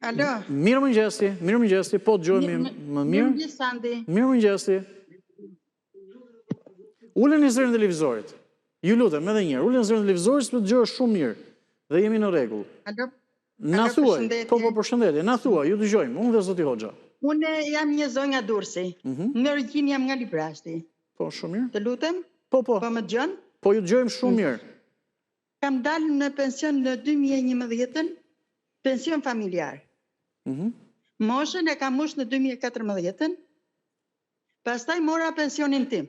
Alo. Mirëmëngjesi, po dëgjojmë më mirë. Mirëmëngjes Sandi. Mirëmëngjesi. Uleni zërin e televizorit. Ju lutem edhe një herë, uleni zërin e televizorit sepse dëgjohesh shumë mirë dhe jemi në rregull. Alo. Na thuaj. Po, përshëndetje. Na thuaj, ju dëgjojmë. Unë dhe zoti Hoxha. Unë jam një zonja Durrësi. Në origjinë jam nga Librashti. Po, shumë mirë. Të lutem? Po. Po më dëgjon? Po, ju dëgjojmë shumë mirë. Kam dalë në pension në 2011, pension familjar. Moshën e kam mosh në 2014, pastaj mora pensionin tim.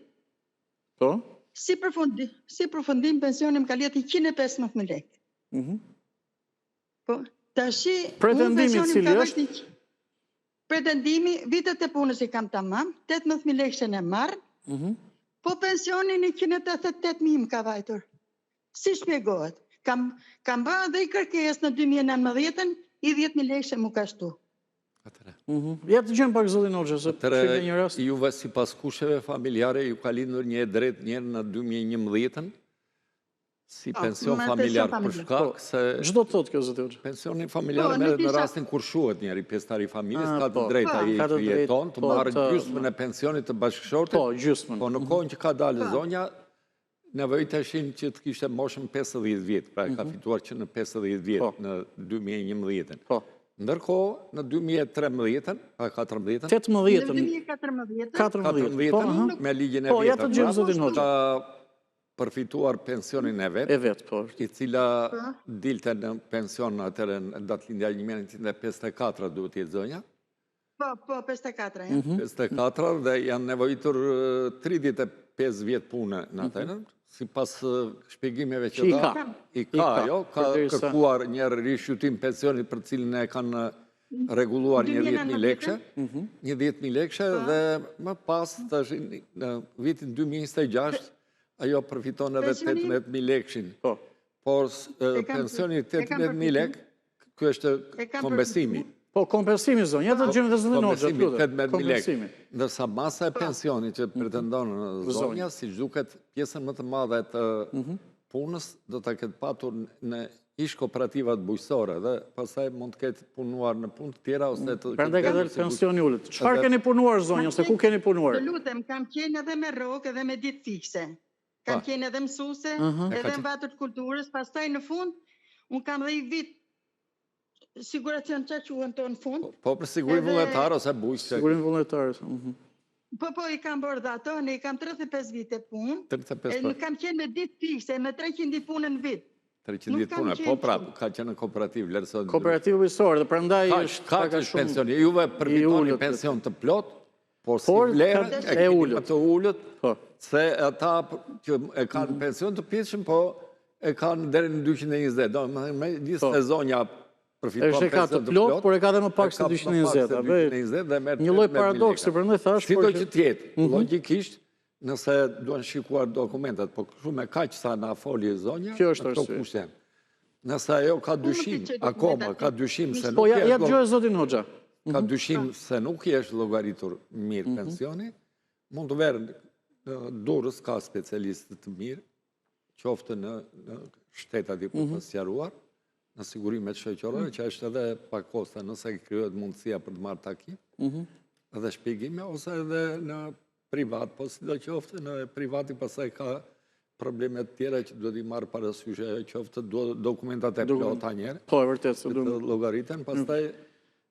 Po? Si përfundim pensionim ka letë 115.000 lekë. Po, tashi... Pretendimi cili është? Pretendimi, vitet e punës i kam tamam, 18.000 lekë që në marrë, po pensionin 188.000 më ka vajtur. Si shpjegohet? Kam bërë dhe i kërkes në 2019, i 10.000 lekë që mu ka shtu. Ja të gjëmë pak zotin Hoxha, se shqipë një rast. Juve si pas kusheve familjare, ju ka lindur një drejt njerë në 2011, si pension familjar për shkak se... Çdo të thotë kjo zotin Hoxha? Pensionin familjar merret në rastin kur shuhet njeri pjesëtari i familjes, ka të drejta i jeton, të marrë gjysmën e pensionit të bashkëshortit. Po, gjysmën. Po në kohën që ka dalë zonja, nevojiteshin që të kishte moshën 50 vjet, pra ka fituar që në 50 vjet në 2011. Po. Ndërkohë, në 2013, pa 14... 18... Në 2014... me ligjin e Po, ja të gjëmë zotin Hoxha. Ka përfituar pensionin e vetë. E vetë, po. I cila dilte në pension atëre në datë lindja 1954, duhet jetë zonja. Po, 54, ja. 54, dhe janë nevojitur 35 vjetë punë në atërën. Si pas shpjegimeve që da, i ka, ka kërkuar një rishqytim pensionit për cilin e kanë reguluar një 10.000 lekëshe, një 10.000 lekëshe, dhe më pas, në vitin 2026, ajo përfiton edhe 18.000 lekëshin. Por pensionit 18.000 lekë, kjo është kompensimi. Po, kompensimi, zonë, ja të gjëmë dhe zonë në gjëtë, kompensimi. Ndërsa masa e pensionit që pretendonë në zonja, si duket pjesën më të madhe të punës, do të ketë patur në ish kooperativat bujësore, dhe pasaj mund të ketë punuar në punë të tjera, ose të... Përndaj ka dhe pensioni ullit. Çfarë keni punuar, zonja, ose ku keni punuar? Të lutem, kam qenë edhe me rokë edhe me ditë fikse. Kam qenë edhe mësuse, edhe në vatër të kulturës, pastaj në fund, unë kam dhe i vit siguracion që quhen të në fund. Po, për sigurim vullnetar ose bujqë? Sigurim vullnetar. Po, i kam bërë dhe ato, ne i kam 35 vite punë. 35 Në kam qenë me ditë fikse, me 300 ditë punë në vit. 300 ditë punë, po prapë, ka qenë në kooperativ, lërësot... Kooperativ bujësor, dhe prandaj është... Ka është pensioni, juve përfitoni pension të plot, por si vlerën e kini më të ullët, se ata që e kanë pension të pjeshën, po e kanë deri në 220. Do me gjithë të zonja përfiton pension të plot. Është e ka të plot, por e ka dhe më pak se 220. Një lloj paradoksi, përndaj thash... Si do që tjetë, logikisht, nëse duan shikuar dokumentat, po kështu me kaq sa na foli zonja, në to kushtem. Nëse ajo ka dyshim, akoma ka dyshim se nuk Po, ja të gjojë zotin Hoxha. Ka dyshim se nuk i është llogaritur mirë pensioni, mund të verë në Durrës ka specialistë të mirë, qoftë në shtetat i përpasqaruar, në sigurimet shoqërore, që është edhe pa kosta nëse krijohet mundësia për të marrë takim, edhe shpjegime, ose edhe në privat, po si do qoftë në privati pasaj ka problemet tjera që do t'i marrë parasysh qoftë dokumentat e plota njerë. Po, e vërtet, se du llogaritën, pastaj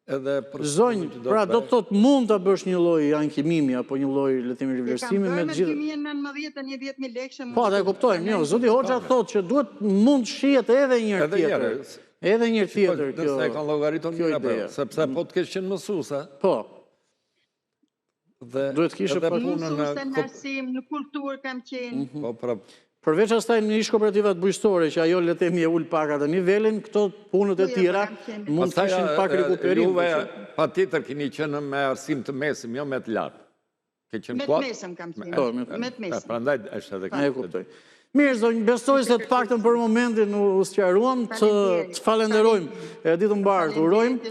edhe... Zonjë, pra do të thotë mund të bësh një lloj ankimimi, apo një lloj letimi rivlerësimi me gjithë... Kam bërë në 2019 një 10.000 lekë... Po, dhe kuptojmë, jo, zoti Hoxha thotë që duhet mund shihet edhe njërë tjetër. Edhe njërë tjetër, kjo... Nëse e kanë llogaritur një apë, sepse po të kesh qenë mësuese... Po. Duhet kishe për punën në arsim, në kulturë kam qenë. Po, prapë. Përveç astaj në ish kooperativat bujqësore, që ajo letemi e ullë pak atë nivelin, këto punët e tjera mund të ishin pak rekuperim. Juve pa tjetër kini qenë me arsim të mesim, jo me të lartë. Me të mesëm kam qenë. Me të mesëm. Prandaj është edhe e kuptoj. Mirë, zonjë, besoj se të paktën për momentin u sqaruam, të falenderojmë, ditë mbarë të urojmë.